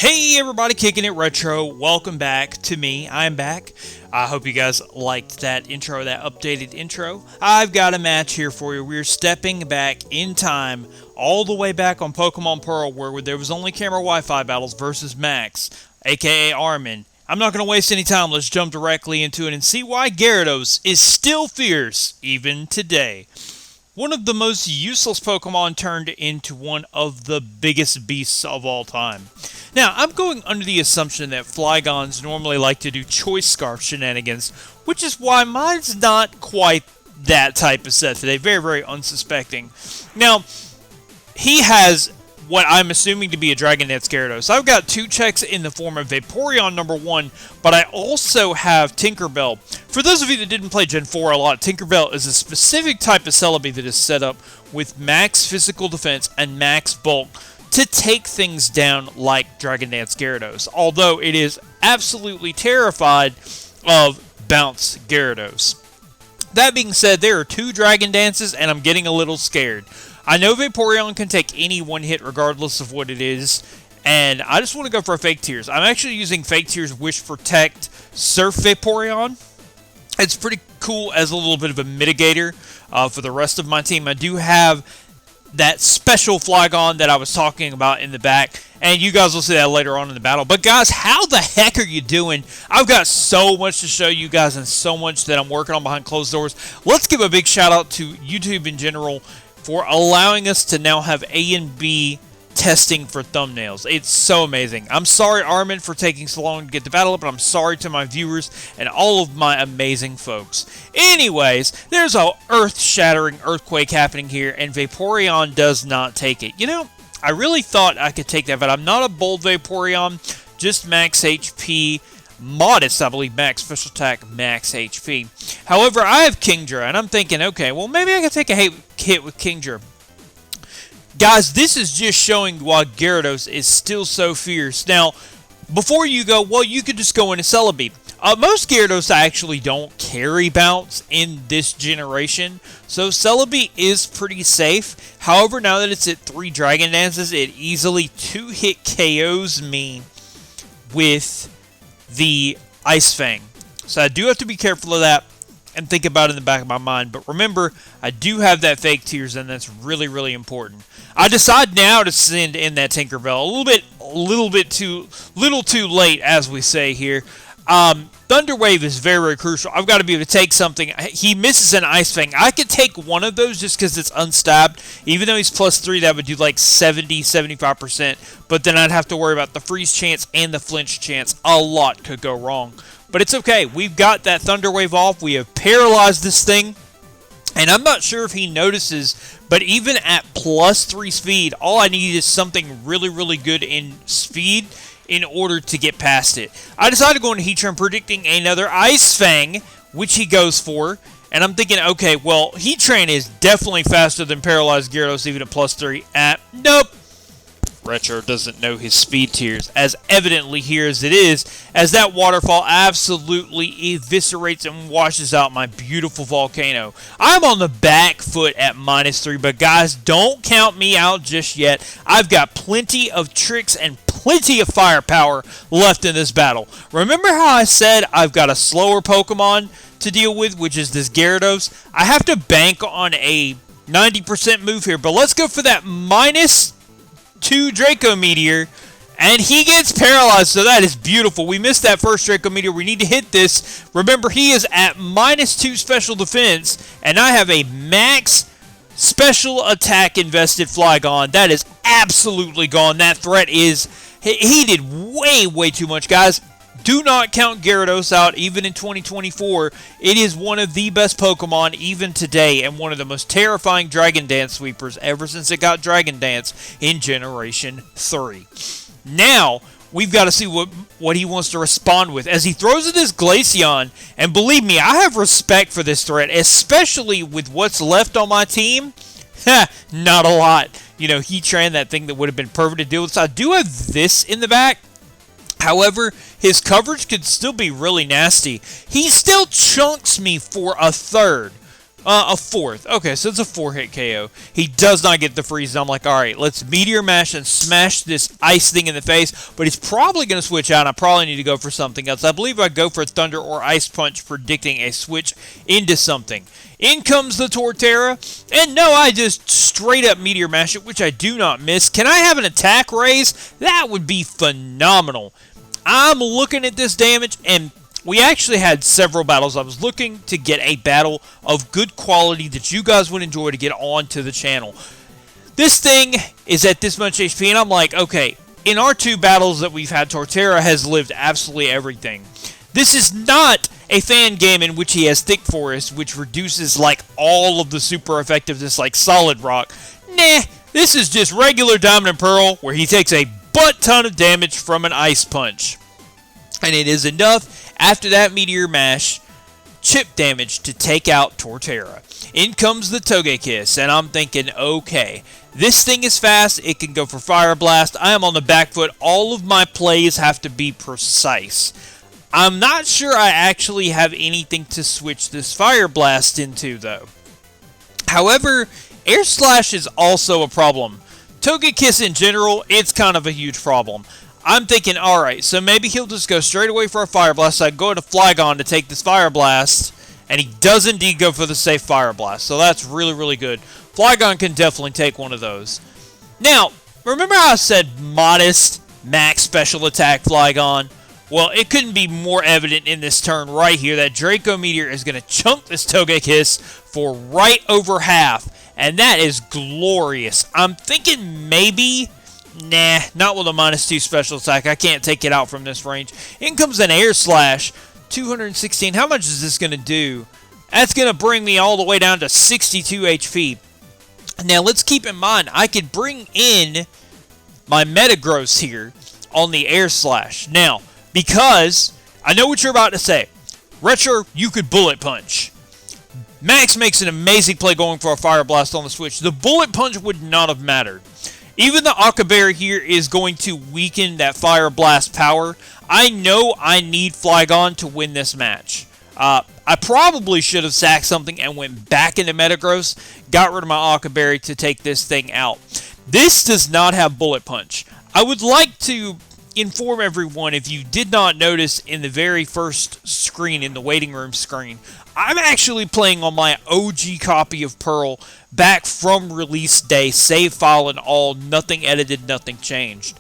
Hey everybody, Kicking It Retro, welcome back to me. I'm back. I hope you guys liked that intro, that updated intro. I've got a match here for you. We're stepping back in time, all the way back on Pokemon Pearl, where there was only camera Wi-Fi battles versus Max, aka Armin. I'm not going to waste any time, let's jump directly into it and see why Gyarados is still fierce, even today. One of the most useless Pokemon turned into one of the biggest beasts of all time. Now, I'm going under the assumption that Flygons normally like to do Choice Scarf shenanigans, which is why mine's not quite that type of set today. Very, very unsuspecting. Now, he has what I'm assuming to be a Dragon Dance Gyarados. I've got two checks in the form of Vaporeon number 1, but I also have Tinkerbell. For those of you that didn't play Gen 4 a lot, Tinkerbell is a specific type of Celebi that is set up with max physical defense and max bulk to take things down like Dragon Dance Gyarados, although it is absolutely terrified of Bounce Gyarados. That being said, there are two Dragon Dances, and I'm getting a little scared. I know Vaporeon can take any one hit regardless of what it is, and I just want to go for a Fake Tears. I'm actually using Fake Tears Wish Protect Surf Vaporeon. It's pretty cool as a little bit of a mitigator for the rest of my team. I do have that special Flygon that I was talking about in the back, and you guys will see that later on in the battle. But guys, how the heck are you doing? I've got so much to show you guys and so much that I'm working on behind closed doors. Let's give a big shout out to YouTube in general for allowing us to now have A and B testing for thumbnails. It's so amazing. I'm sorry, Armin, for taking so long to get the battle up, but I'm sorry to my viewers and all of my amazing folks. Anyways, there's a earth-shattering earthquake happening here, and Vaporeon does not take it. You know, I really thought I could take that, but I'm not a bold Vaporeon, just max HP. Modest, I believe, max special attack, max HP. However, I have Kingdra, and I'm thinking, okay, well, maybe I can take a hit with Kingdra. Guys, this is just showing why Gyarados is still so fierce. Now, before you go, well, you could just go into Celebi. Most Gyarados actually don't carry Bounce in this generation, so Celebi is pretty safe. However, now that it's at 3 Dragon Dances, it easily 2-hit KOs me with the Ice Fang. So I do have to be careful of that and think about it in the back of my mind. But remember, I do have that Fake Tears, and that's really, really important. I decide now to send in that Tinkerbell a little too late, as we say here. Thunder Wave is very, very crucial. I've got to be able to take something. He misses an Ice Fang. I could take one of those just because it's unstabbed. Even though he's +3, that would do like 70-75%. But then I'd have to worry about the freeze chance and the flinch chance. A lot could go wrong. But it's okay. We've got that Thunder Wave off. We have paralyzed this thing. And I'm not sure if he notices, but even at +3 speed, all I need is something really, really good in speed in order to get past it. I decided to go into Heatran, predicting another Ice Fang, which he goes for. And I'm thinking, okay, well, Heatran is definitely faster than Paralyzed Gyarados, even at +3. Nope. Retro doesn't know his speed tiers, as evidently here as it is, as that waterfall absolutely eviscerates and washes out my beautiful volcano. I'm on the back foot at -3, but guys, don't count me out just yet. I've got plenty of tricks and plenty of firepower left in this battle. Remember how I said I've got a slower Pokemon to deal with, which is this Gyarados? I have to bank on a 90% move here, but let's go for that -2 Draco Meteor, and he gets paralyzed, so that is beautiful. We missed that first Draco Meteor. We need to hit this. Remember, he is at -2 special defense, and I have a max special attack invested Flygon. That is absolutely gone. That threat is... He did way, way too much, guys. Do not count Gyarados out, even in 2024. It is one of the best Pokemon, even today, and one of the most terrifying Dragon Dance sweepers ever since it got Dragon Dance in Generation 3. Now, we've got to see what he wants to respond with, as he throws at this Glaceon, and believe me, I have respect for this threat, especially with what's left on my team. Not a lot. You know, Heatran, that thing that would have been perfect to deal with. So I do have this in the back. However, his coverage could still be really nasty. He still chunks me for a third. A fourth. Okay, so it's a 4-hit KO. He does not get the freeze. I'm like, alright, let's Meteor Mash and smash this ice thing in the face. But he's probably going to switch out. I probably need to go for something else. I believe I go for Thunder or Ice Punch, predicting a switch into something. In comes the Torterra. And no, I just straight up Meteor Mash it, which I do not miss. Can I have an attack raise? That would be phenomenal. I'm looking at this damage, and we actually had several battles. I was looking to get a battle of good quality that you guys would enjoy to get onto the channel. This thing is at this much HP, and I'm like, okay, in our 2 battles that we've had, Torterra has lived absolutely everything. This is not a fan game in which he has Thick Forest, which reduces, like, all of the super effectiveness like Solid Rock. Nah, this is just regular Diamond and Pearl, where he takes a butt ton of damage from an Ice Punch. And it is enough after that Meteor Mash chip damage to take out Torterra. In comes the Togekiss, and I'm thinking, okay, this thing is fast, it can go for Fire Blast, I am on the back foot, all of my plays have to be precise. I'm not sure I actually have anything to switch this Fire Blast into, though. However, Air Slash is also a problem. Togekiss in general, it's kind of a huge problem. I'm thinking, alright, so maybe he'll just go straight away for a Fire Blast. So I go to Flygon to take this Fire Blast, and he does indeed go for the safe Fire Blast. So that's really, really good. Flygon can definitely take one of those. Now, remember how I said modest max special attack Flygon? Well, it couldn't be more evident in this turn right here that Draco Meteor is going to chunk this Togekiss for right over half. And that is glorious. I'm thinking maybe... Nah, not with a -2 special attack. I can't take it out from this range. In comes an Air Slash. 216. How much is this going to do? That's going to bring me all the way down to 62 HP. Now, let's keep in mind, I could bring in my Metagross here on the Air Slash. Now, because I know what you're about to say. Retro, you could Bullet Punch. Max makes an amazing play going for a Fire Blast on the switch. The Bullet Punch would not have mattered. Even the Aqua Berry here is going to weaken that Fire Blast power. I know I need Flygon to win this match. I probably should have sacked something and went back into Metagross, got rid of my Aqua Berry to take this thing out. This does not have Bullet Punch. I would like to inform everyone, if you did not notice in the very first screen, in the waiting room screen, I'm actually playing on my OG copy of Pearl back from release day, save file and all, nothing edited, nothing changed.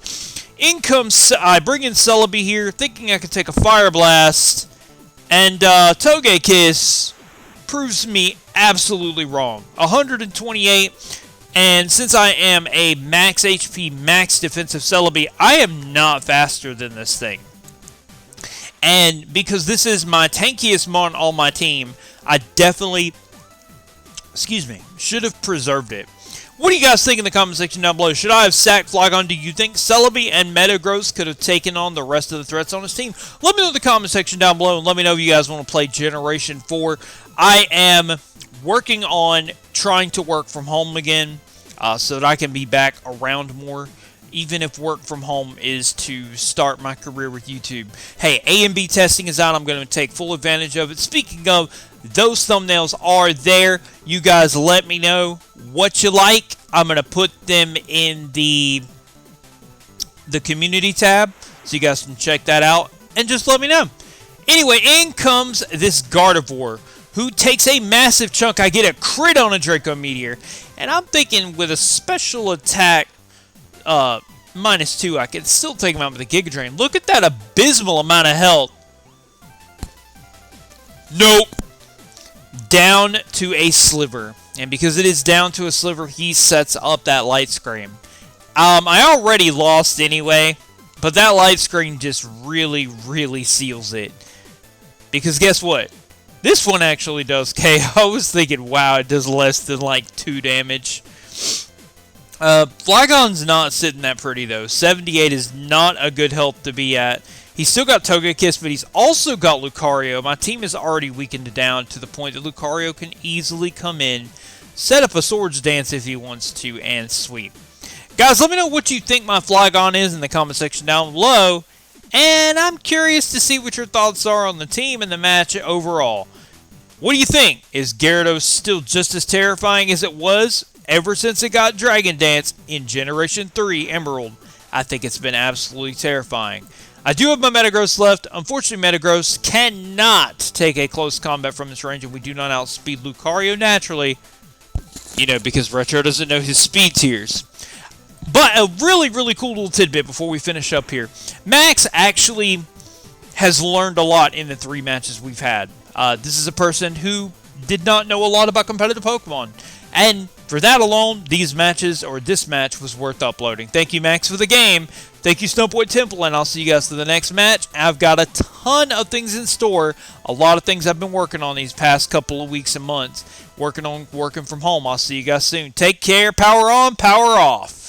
I bring in Celebi here, thinking I could take a Fire Blast, and Togekiss proves me absolutely wrong. 128, and since I am a max HP, max defensive Celebi, I am not faster than this thing. And because this is my tankiest mon on my team, I definitely, should have preserved it. What do you guys think in the comment section down below? Should I have sacked Flygon? Do you think Celebi and Metagross could have taken on the rest of the threats on his team? Let me know in the comment section down below, and let me know if you guys want to play Generation 4. I am working on trying to work from home again, so that I can be back around more, even if work from home is to start my career with YouTube. Hey, A&B testing is out. I'm going to take full advantage of it. Speaking of, those thumbnails are there. You guys let me know what you like. I'm going to put them in the community tab, so you guys can check that out, and just let me know. Anyway, in comes this Gardevoir, who takes a massive chunk. I get a crit on a Draco Meteor, and I'm thinking with a special attack -2, I can still take him out with a Giga Drain. Look at that abysmal amount of health. Nope. Down to a sliver. And because it is down to a sliver, he sets up that Light Scream. I already lost anyway, but that Light Screen just really, really seals it. Because guess what? This one actually does KO. I was thinking, wow, it does less than like 2 damage. Flygon's not sitting that pretty though. 78 is not a good health to be at. He's still got Togekiss, but he's also got Lucario. My team is already weakened down to the point that Lucario can easily come in, set up a Swords Dance if he wants to, and sweep. Guys, let me know what you think my Flygon is in the comment section down below. And I'm curious to see what your thoughts are on the team and the match overall. What do you think? Is Gyarados still just as terrifying as it was ever since it got Dragon Dance in Generation 3 Emerald? I think it's been absolutely terrifying. I do have my Metagross left. Unfortunately, Metagross cannot take a close combat from this range, and we do not outspeed Lucario naturally, because Retro doesn't know his speed tiers. But a really, really cool little tidbit before we finish up here. Max actually has learned a lot in the 3 matches we've had. This is a person who did not know a lot about competitive Pokemon. And for that alone, this match was worth uploading. Thank you, Max, for the game. Thank you, Snowboy Temple, and I'll see you guys for the next match. I've got a ton of things in store. A lot of things I've been working on these past couple of weeks and months. Working from home. I'll see you guys soon. Take care. Power on, power off.